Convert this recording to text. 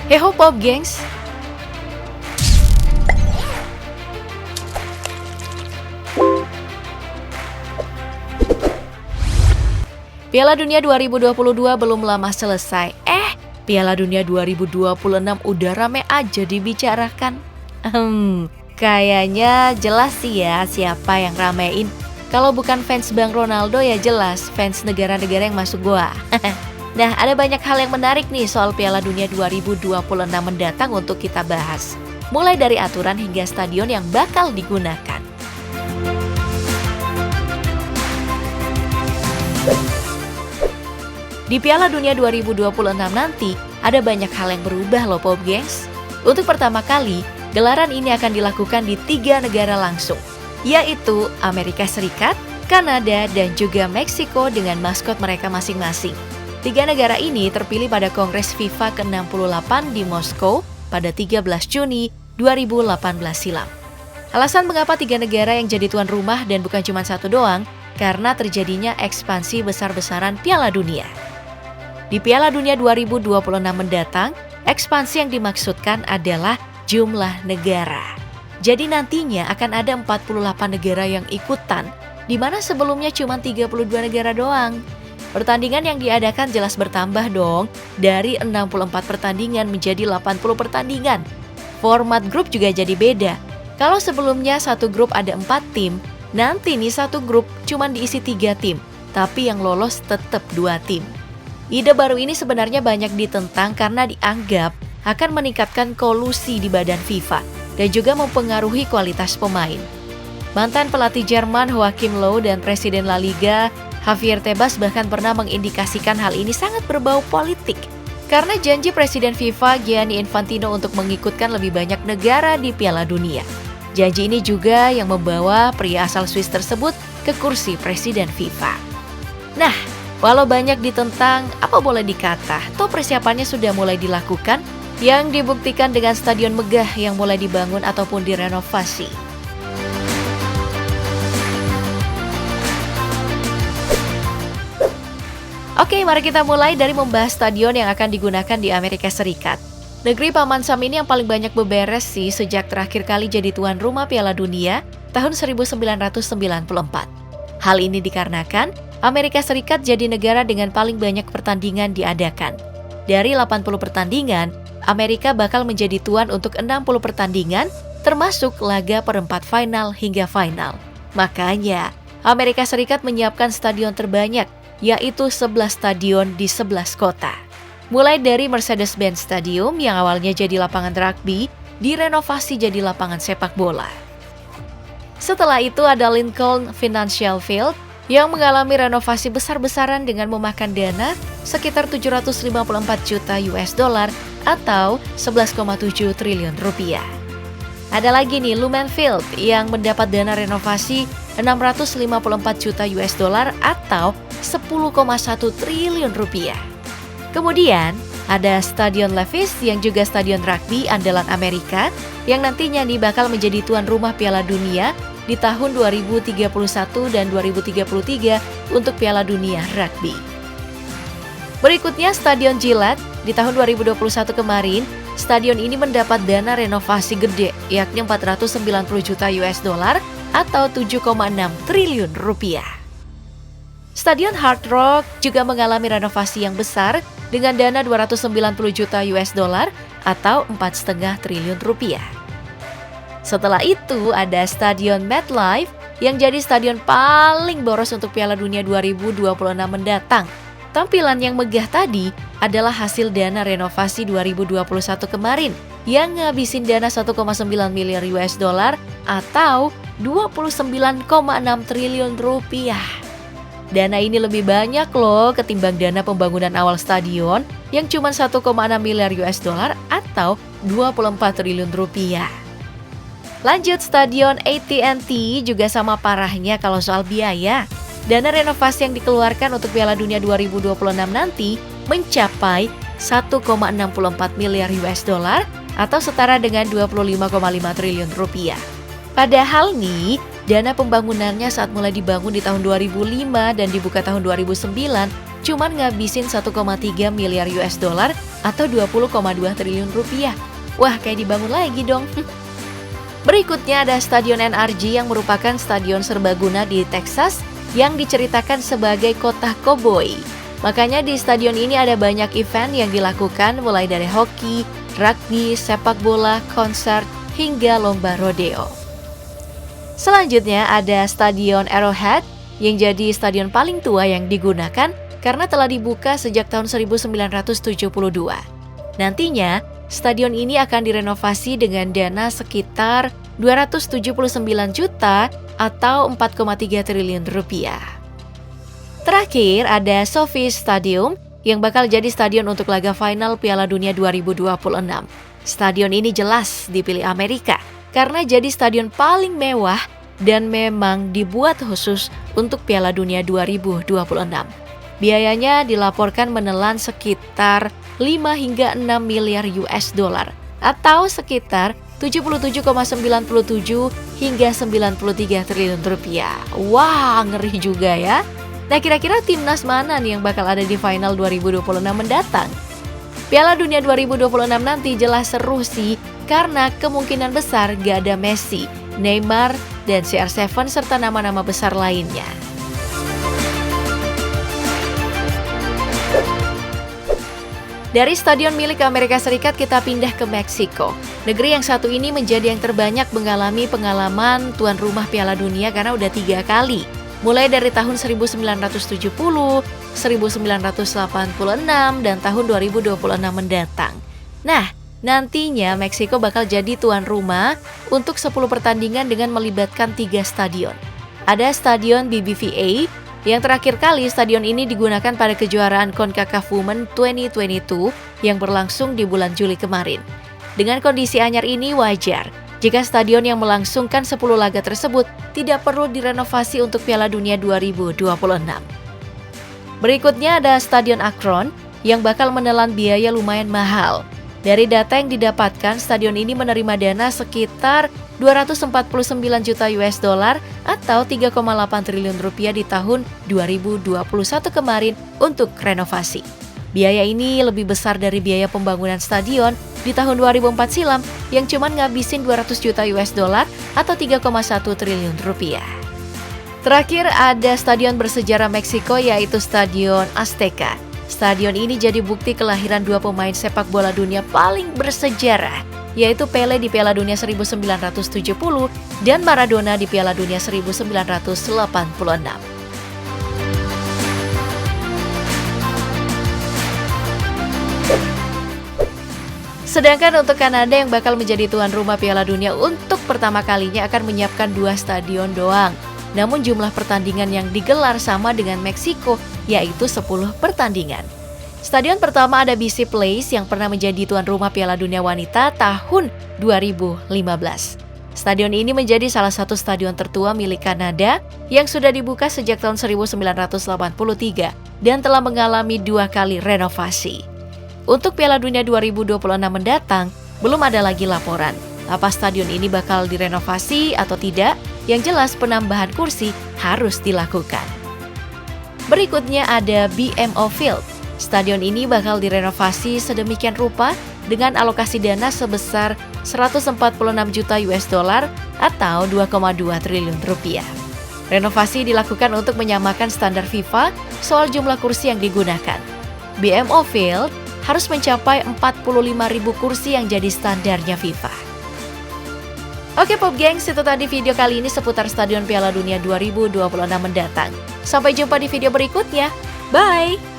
Heho Pop gengs! Piala Dunia 2022 belum lama selesai. Piala Dunia 2026 udah rame aja dibicarakan. Kayaknya jelas sih ya siapa yang ramein. Kalau bukan fans Bang Ronaldo ya jelas fans negara-negara yang masuk gua. Nah, ada banyak hal yang menarik nih soal Piala Dunia 2026 mendatang untuk kita bahas. Mulai dari aturan hingga stadion yang bakal digunakan. Di Piala Dunia 2026 nanti, ada banyak hal yang berubah loh Pop Gengs. Untuk pertama kali, gelaran ini akan dilakukan di 3 negara langsung, yaitu Amerika Serikat, Kanada, dan juga Meksiko dengan maskot mereka masing-masing. 3 negara ini terpilih pada Kongres FIFA ke-68 di Moskow pada 13 Juni 2018 silam. Alasan mengapa 3 negara yang jadi tuan rumah dan bukan cuma satu doang, karena terjadinya ekspansi besar-besaran Piala Dunia. Di Piala Dunia 2026 mendatang, ekspansi yang dimaksudkan adalah jumlah negara. Jadi nantinya akan ada 48 negara yang ikutan, di mana sebelumnya cuma 32 negara doang. Pertandingan yang diadakan jelas bertambah dong, dari 64 pertandingan menjadi 80 pertandingan. Format grup juga jadi beda. Kalau sebelumnya satu grup ada 4 tim, nanti nih satu grup cuma diisi 3 tim, tapi yang lolos tetap 2 tim. Ide baru ini sebenarnya banyak ditentang karena dianggap akan meningkatkan kolusi di badan FIFA dan juga mempengaruhi kualitas pemain. Mantan pelatih Jerman Joachim Löw dan Presiden La Liga Javier Tebas bahkan pernah mengindikasikan hal ini sangat berbau politik karena janji Presiden FIFA Gianni Infantino untuk mengikutkan lebih banyak negara di Piala Dunia. Janji ini juga yang membawa pria asal Swiss tersebut ke kursi Presiden FIFA. Nah, walau banyak ditentang, apa boleh dikata, toh persiapannya sudah mulai dilakukan yang dibuktikan dengan stadion megah yang mulai dibangun ataupun direnovasi. Oke, mari kita mulai dari membahas stadion yang akan digunakan di Amerika Serikat. Negeri Paman Sam ini yang paling banyak beberes sih sejak terakhir kali jadi tuan rumah Piala Dunia tahun 1994. Hal ini dikarenakan Amerika Serikat jadi negara dengan paling banyak pertandingan diadakan. Dari 80 pertandingan, Amerika bakal menjadi tuan untuk 60 pertandingan, termasuk laga perempat final hingga final. Makanya, Amerika Serikat menyiapkan stadion terbanyak, yaitu 11 stadion di 11 kota. Mulai dari Mercedes-Benz Stadium yang awalnya jadi lapangan rugby, direnovasi jadi lapangan sepak bola. Setelah itu ada Lincoln Financial Field yang mengalami renovasi besar-besaran dengan memakan dana sekitar 754 juta US dollar atau 11,7 triliun rupiah. Ada lagi nih Lumen Field yang mendapat dana renovasi 654 juta US dollar atau 10,1 triliun rupiah. Kemudian ada Stadion Levi's yang juga stadion rugby andalan Amerika yang nantinya nih bakal menjadi tuan rumah Piala Dunia di tahun 2031 dan 2033 untuk Piala Dunia Rugby. Berikutnya Stadion Gillette di tahun 2021 kemarin, stadion ini mendapat dana renovasi gede yakni 490 juta US dollar atau 7,6 triliun rupiah. Stadion Hard Rock juga mengalami renovasi yang besar dengan dana 290 juta US dollar atau 4,5 triliun rupiah. Setelah itu ada Stadion MetLife yang jadi stadion paling boros untuk Piala Dunia 2026 mendatang. Tampilan yang megah tadi adalah hasil dana renovasi 2021 kemarin yang ngabisin dana 1,9 miliar US dollar atau 29,6 triliun rupiah. Dana ini lebih banyak loh ketimbang dana pembangunan awal stadion yang cuma 1,6 miliar US dollar atau 24 triliun rupiah. Lanjut Stadion AT&T juga sama parahnya kalau soal biaya. Dana renovasi yang dikeluarkan untuk Piala Dunia 2026 nanti mencapai 1,64 miliar US dollar atau setara dengan 25,5 triliun rupiah. Padahal nih, dana pembangunannya saat mulai dibangun di tahun 2005 dan dibuka tahun 2009 cuman ngabisin 1,3 miliar US dollar atau 20,2 triliun rupiah. Wah, kayak dibangun lagi dong. Berikutnya ada Stadion NRG yang merupakan stadion serbaguna di Texas yang diceritakan sebagai kota koboi. Makanya di stadion ini ada banyak event yang dilakukan mulai dari hoki, rugby, sepak bola, konser, hingga lomba rodeo. Selanjutnya ada Stadion Arrowhead yang jadi stadion paling tua yang digunakan karena telah dibuka sejak tahun 1972. Nantinya, stadion ini akan direnovasi dengan dana sekitar 279 juta atau 4,3 triliun rupiah. Terakhir ada SoFi Stadium yang bakal jadi stadion untuk laga final Piala Dunia 2026. Stadion ini jelas dipilih Amerika karena jadi stadion paling mewah dan memang dibuat khusus untuk Piala Dunia 2026. Biayanya dilaporkan menelan sekitar 5 hingga 6 miliar US dollar atau sekitar 77,97 hingga 93 triliun rupiah. Wah, ngeri juga ya. Nah, kira-kira timnas mana nih yang bakal ada di final 2026 mendatang? Piala Dunia 2026 nanti jelas seru sih karena kemungkinan besar gak ada Messi, Neymar, dan CR7 serta nama-nama besar lainnya. Dari stadion milik Amerika Serikat kita pindah ke Meksiko. Negeri yang satu ini menjadi yang terbanyak mengalami pengalaman tuan rumah Piala Dunia karena udah 3 kali. Mulai dari tahun 1970, 1986, dan tahun 2026 mendatang. Nah, nantinya Meksiko bakal jadi tuan rumah untuk 10 pertandingan dengan melibatkan 3 stadion. Ada Stadion BBVA, yang terakhir kali stadion ini digunakan pada kejuaraan CONCACAF Women 2022 yang berlangsung di bulan Juli kemarin. Dengan kondisi anyar ini wajar jika stadion yang melangsungkan 10 laga tersebut tidak perlu direnovasi untuk Piala Dunia 2026. Berikutnya ada Stadion Akron yang bakal menelan biaya lumayan mahal. Dari data yang didapatkan, stadion ini menerima dana sekitar 249 juta US dollar atau 3,8 triliun rupiah di tahun 2021 kemarin untuk renovasi. Biaya ini lebih besar dari biaya pembangunan stadion di tahun 2004 silam yang cuma ngabisin 200 juta US dollar atau 3,1 triliun rupiah. Terakhir ada stadion bersejarah Meksiko yaitu Stadion Azteca. Stadion ini jadi bukti kelahiran 2 pemain sepak bola dunia paling bersejarah, yaitu Pele di Piala Dunia 1970 dan Maradona di Piala Dunia 1986. Sedangkan untuk Kanada yang bakal menjadi tuan rumah Piala Dunia untuk pertama kalinya akan menyiapkan 2 stadion doang. Namun jumlah pertandingan yang digelar sama dengan Meksiko, yaitu 10 pertandingan. Stadion pertama ada BC Place yang pernah menjadi tuan rumah Piala Dunia Wanita tahun 2015. Stadion ini menjadi salah satu stadion tertua milik Kanada yang sudah dibuka sejak tahun 1983 dan telah mengalami 2 kali renovasi. Untuk Piala Dunia 2026 mendatang, belum ada lagi laporan apa stadion ini bakal direnovasi atau tidak. Yang jelas penambahan kursi harus dilakukan. Berikutnya ada BMO Field. Stadion ini bakal direnovasi sedemikian rupa dengan alokasi dana sebesar 146 juta US dollar atau 2,2 triliun rupiah. Renovasi dilakukan untuk menyamakan standar FIFA soal jumlah kursi yang digunakan. BMO Field harus mencapai 45.000 kursi yang jadi standarnya FIFA. Oke Pop Gengs, itu tadi video kali ini seputar Stadion Piala Dunia 2026 mendatang. Sampai jumpa di video berikutnya. Bye!